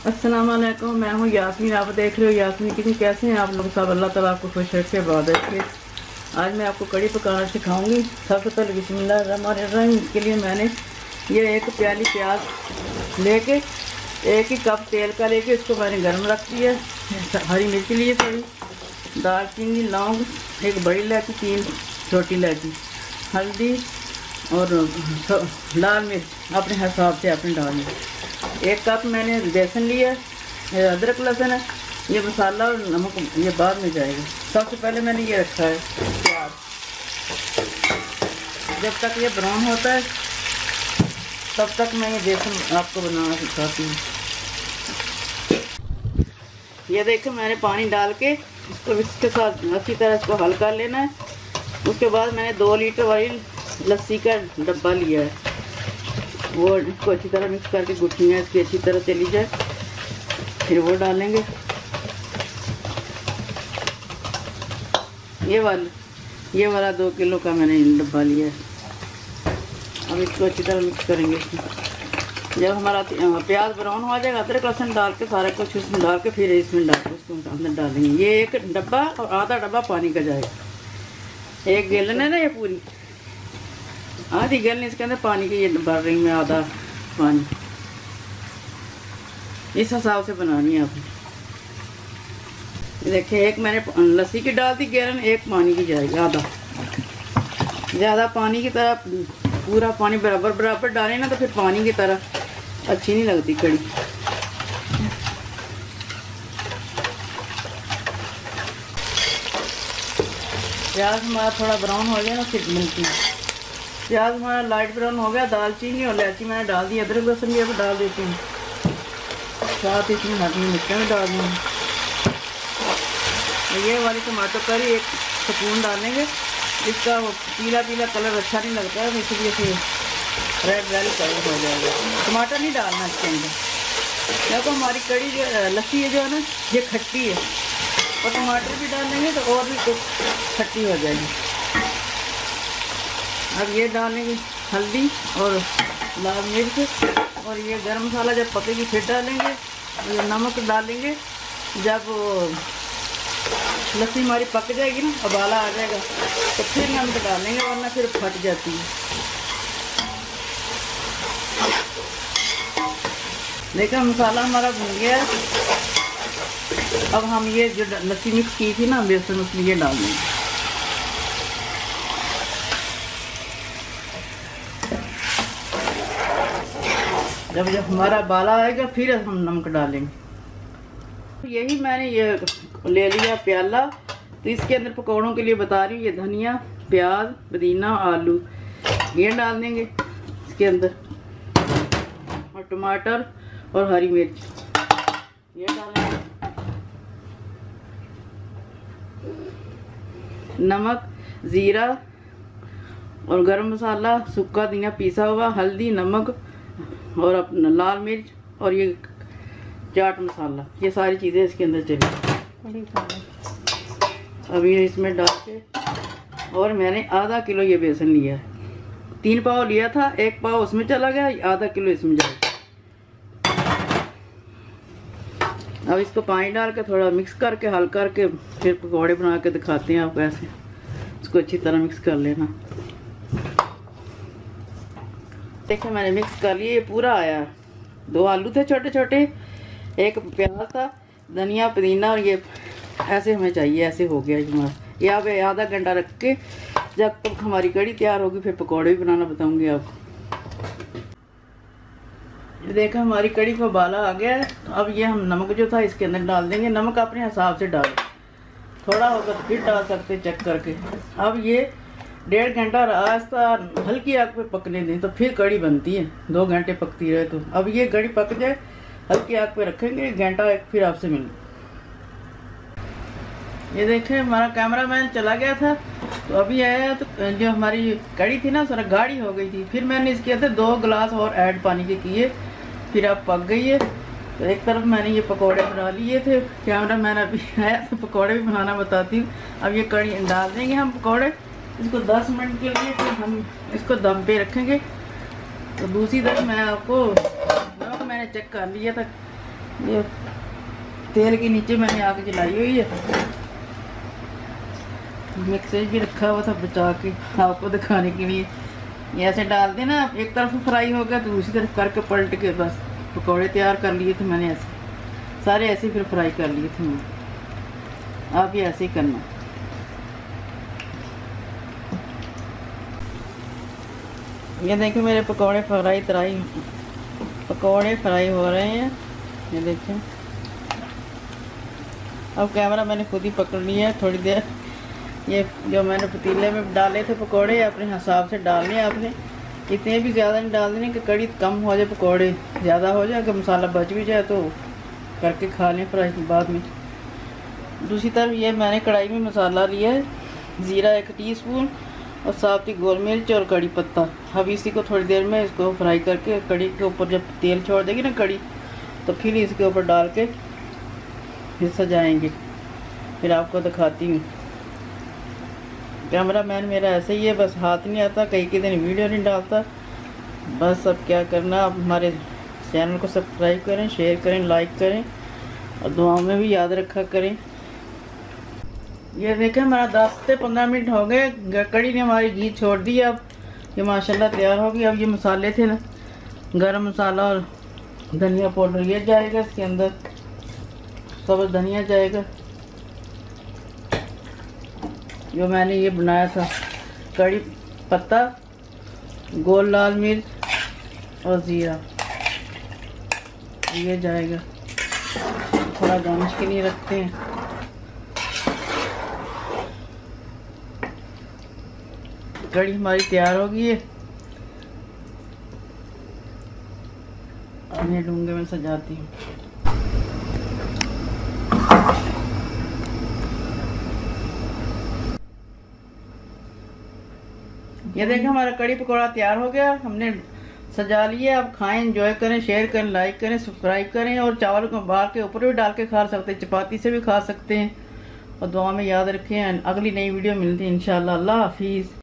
अस्सलाम वालेकुम, मैं हूँ यास्मीन। आप देख रहे हो यास्मीन किचन। कैसे हैं आप लोग सब? अल्लाह ताला आपको खुश रखे, बात रखे। आज मैं आपको कड़ी पकाना सिखाऊंगी। सबसे पहले बिस्मिल्लाहिर्रहमानिर्रहीम के लिए मैंने ये एक प्याली प्याज लेके एक ही कप तेल का लेके इसको मैंने गर्म रख दिया। हरी मिर्च लिए थोड़ी, दालचीनी, लौंग, एक बड़ी इलायची, 3 छोटी इलायची, हल्दी और लाल मिर्च अपने हिसाब से आपने डालनी। 1 कप मैंने बेसन लिया, अदरक लहसुन है, ये मसाला और नमक ये बाद में जाएगा। सबसे पहले मैंने ये रखा है प्याज। जब तक ये ब्राउन होता है तब तक मैं ये बेसन आपको बनाना सिखाती हूँ। ये देखो मैंने पानी डाल के इसको इसके साथ अच्छी तरह इसको हल कर लेना है। उसके बाद मैंने 2 लीटर वाली लस्सी का डब्बा लिया है, वो इसको अच्छी तरह मिक्स करके गुठलियाँ इसकी अच्छी तरह चली जाए, फिर वो डालेंगे। ये वाला 2 किलो का मैंने डब्बा लिया है। अब इसको अच्छी तरह मिक्स करेंगे। जब हमारा प्याज ब्राउन हो जाएगा अदरक लहसुन डाल के सारा कुछ इसमें डाल के फिर इसमें डाल के उसको अंदर डालेंगे। ये 1 डब्बा और आधा डब्बा पानी का जाएगा। 1 गैलन है ना, ये पूरी आधी गैलन इसके अंदर पानी की ये भर रही मैं, आधा पानी। इस हिसाब से बनानी है आपने। देखिए एक मैंने लस्सी की डाल दी गैलन, 1 पानी की जाएगी आधा। ज़्यादा पानी की तरह पूरा पानी बराबर बराबर डालें ना तो फिर पानी की तरह अच्छी नहीं लगती कड़ी। प्याज हमारा थोड़ा ब्राउन हो गया ना फिर मिलती है। प्याज हमारा लाइट ब्राउन हो गया। दालचीनी और इलायची मैंने डाल दी, अदरक लहसुन भी अब डाल देती हूँ, साथ इसमें हरी मिर्च भी डाल दूँगी। ये वाली टमाटो करी 1 स्पून डालेंगे। इसका वो पीला पीला कलर अच्छा नहीं लगता है, इसलिए फिर रेड कलर हो जाएगा। टमाटर नहीं डालना इसके अंदर, देखो हमारी कड़ी जो लस्सी है जो है ना ये खट्टी है, और टमाटर भी डालेंगे तो और भी खट्टी हो जाएगी। अब ये डालेंगे हल्दी और लाल मिर्च, और ये गरम मसाला जब पकेगी फिर डालेंगे। ये नमक डालेंगे जब लस्सी हमारी पक जाएगी ना, उबाला आ जाएगा तो फिर नमक डालेंगे, वरना फिर फट जाती है। देखो मसाला हमारा भून गया। अब हम ये जो लस्सी मिक्स की थी ना बेसन, उसमें ये डाल देंगे। जब हमारा बाला आएगा फिर हम नमक डालेंगे। यही मैंने ये ले लिया प्याला, तो इसके अंदर पकौड़ों के लिए बता रही हूँ। ये धनिया, प्याज, पुदीना, आलू ये डाल देंगे इसके अंदर, और टमाटर और हरी मिर्च ये डालेंगे। नमक, ज़ीरा और गरम मसाला, सूखा धनिया पिसा हुआ, हल्दी, नमक और अपना लाल मिर्च और ये चाट मसाला, ये सारी चीज़ें इसके अंदर चली। अब ये इसमें डाल के, और मैंने आधा किलो ये बेसन लिया है। 3 पाव लिया था, 1 पाव उसमें चला गया, आधा किलो इसमें जाएगा। अब इसको पानी डाल के थोड़ा मिक्स करके हल करके फिर पकौड़े बना के दिखाते हैं आपको। ऐसे इसको अच्छी तरह मिक्स कर लेना। देखिए मैंने मिक्स कर लिया, ये पूरा आया। 2 आलू थे छोटे छोटे, 1 प्याज था, धनिया, पुदीना, और ये ऐसे हमें चाहिए। ऐसे हो गया हमारा। ये आप आधा घंटा रख के जब तक हमारी कड़ी तैयार होगी फिर पकौड़े भी बनाना बताऊंगी आपको। देखो हमारी कड़ी को उबाला आ गया है। तो अब ये हम नमक जो था इसके अंदर डाल देंगे। नमक अपने हिसाब से डालें, थोड़ा होगा तो फिर डाल सकते चेक करके। अब ये 1.5 घंटा आस्ता हल्की आग पे पकने दें तो फिर कड़ी बनती है। 2 घंटे पकती रहे तो। अब ये कड़ी पक जाए हल्की आग पे रखेंगे, 1 घंटा फिर आपसे मिलेंगे। ये देखें हमारा कैमरामैन चला गया था, तो अभी आया तो जो हमारी कड़ी थी ना थोड़ा गाढ़ी हो गई थी। फिर मैंने इसके अंदर 2 गिलास और ऐड पानी के किए, फिर अब पक गई है। तो एक तरफ मैंने ये पकौड़े बना लिए थे, कैमरामैन अभी आया तो पकौड़े भी बनाना बताती हूँ। अब ये कड़ी डाल देंगे हम पकौड़े, इसको 10 मिनट के लिए फिर हम इसको दम पे रखेंगे। तो दूसरी तरफ मैं आपको नमक मैंने चेक कर लिया था ये तेल के नीचे मैंने आग जलाई हुई है, मिक्सर भी रखा हुआ था बचा के आपको दिखाने के लिए। ये ऐसे डाल देना, एक तरफ फ्राई हो गया तो दूसरी तरफ करके पलट के बस पकौड़े तैयार कर लिए थे मैंने। ऐसे सारे ऐसे फिर फ्राई कर लिए थे मैं, आप भी ऐसे ही करना। ये देखिए मेरे पकौड़े फ्राई हो रहे हैं, ये देखें। अब कैमरा मैंने खुद ही पकड़ लिया है थोड़ी देर। ये जो मैंने पतीले में डाले थे पकौड़े, अपने हिसाब से डालने हैं आपने, इतने भी ज़्यादा नहीं डाल देने कि कड़ी कम हो जाए, पकौड़े ज़्यादा हो जाए, अगर मसाला बच भी जाए तो करके खा लें फ्राई बाद में। दूसरी तरफ ये मैंने कढ़ाई में मसाला लिया है, ज़ीरा 1 टीस्पून और साथ ही गोल मिर्च और कड़ी पत्ता। अब इसी को थोड़ी देर में इसको फ्राई करके कड़ी के ऊपर जब तेल छोड़ देगी ना कड़ी, तो फिर इसके ऊपर डाल के फिर सजाएंगे, फिर आपको दिखाती हूँ। कैमरामैन मेरा ऐसे ही है, बस हाथ नहीं आता, कई दिन वीडियो नहीं डालता। बस अब क्या करना, आप हमारे चैनल को सब्सक्राइब करें, शेयर करें, लाइक करें और दुआओं में भी याद रखा करें। ये देखें हमारा 10 से 15 मिनट हो गए, कड़ी ने हमारी घी छोड़ दी। अब ये माशाल्लाह तैयार होगी। अब ये मसाले थे ना, गरम मसाला और धनिया पाउडर, ये जाएगा इसके अंदर, सब धनिया जाएगा जो मैंने ये बनाया था, कड़ी पत्ता, गोल लाल मिर्च और ज़ीरा, ये जाएगा। थोड़ा गार्निश के लिए रखते हैं। कड़ी हमारी तैयार हो गई है, अन्य डूंगे में सजाती हूँ। ये देखें हमारा कड़ी पकौड़ा तैयार हो गया, हमने सजा लिया। अब खाएं, एंजॉय करें, शेयर करें, लाइक करें, सब्सक्राइब करें और चावल को बाहर के ऊपर भी डाल के खा सकते हैं, चपाती से भी खा सकते हैं। और दुआ में याद रखें, अगली नई वीडियो मिलती है इंशाल्लाह। अल्लाह हाफिज़।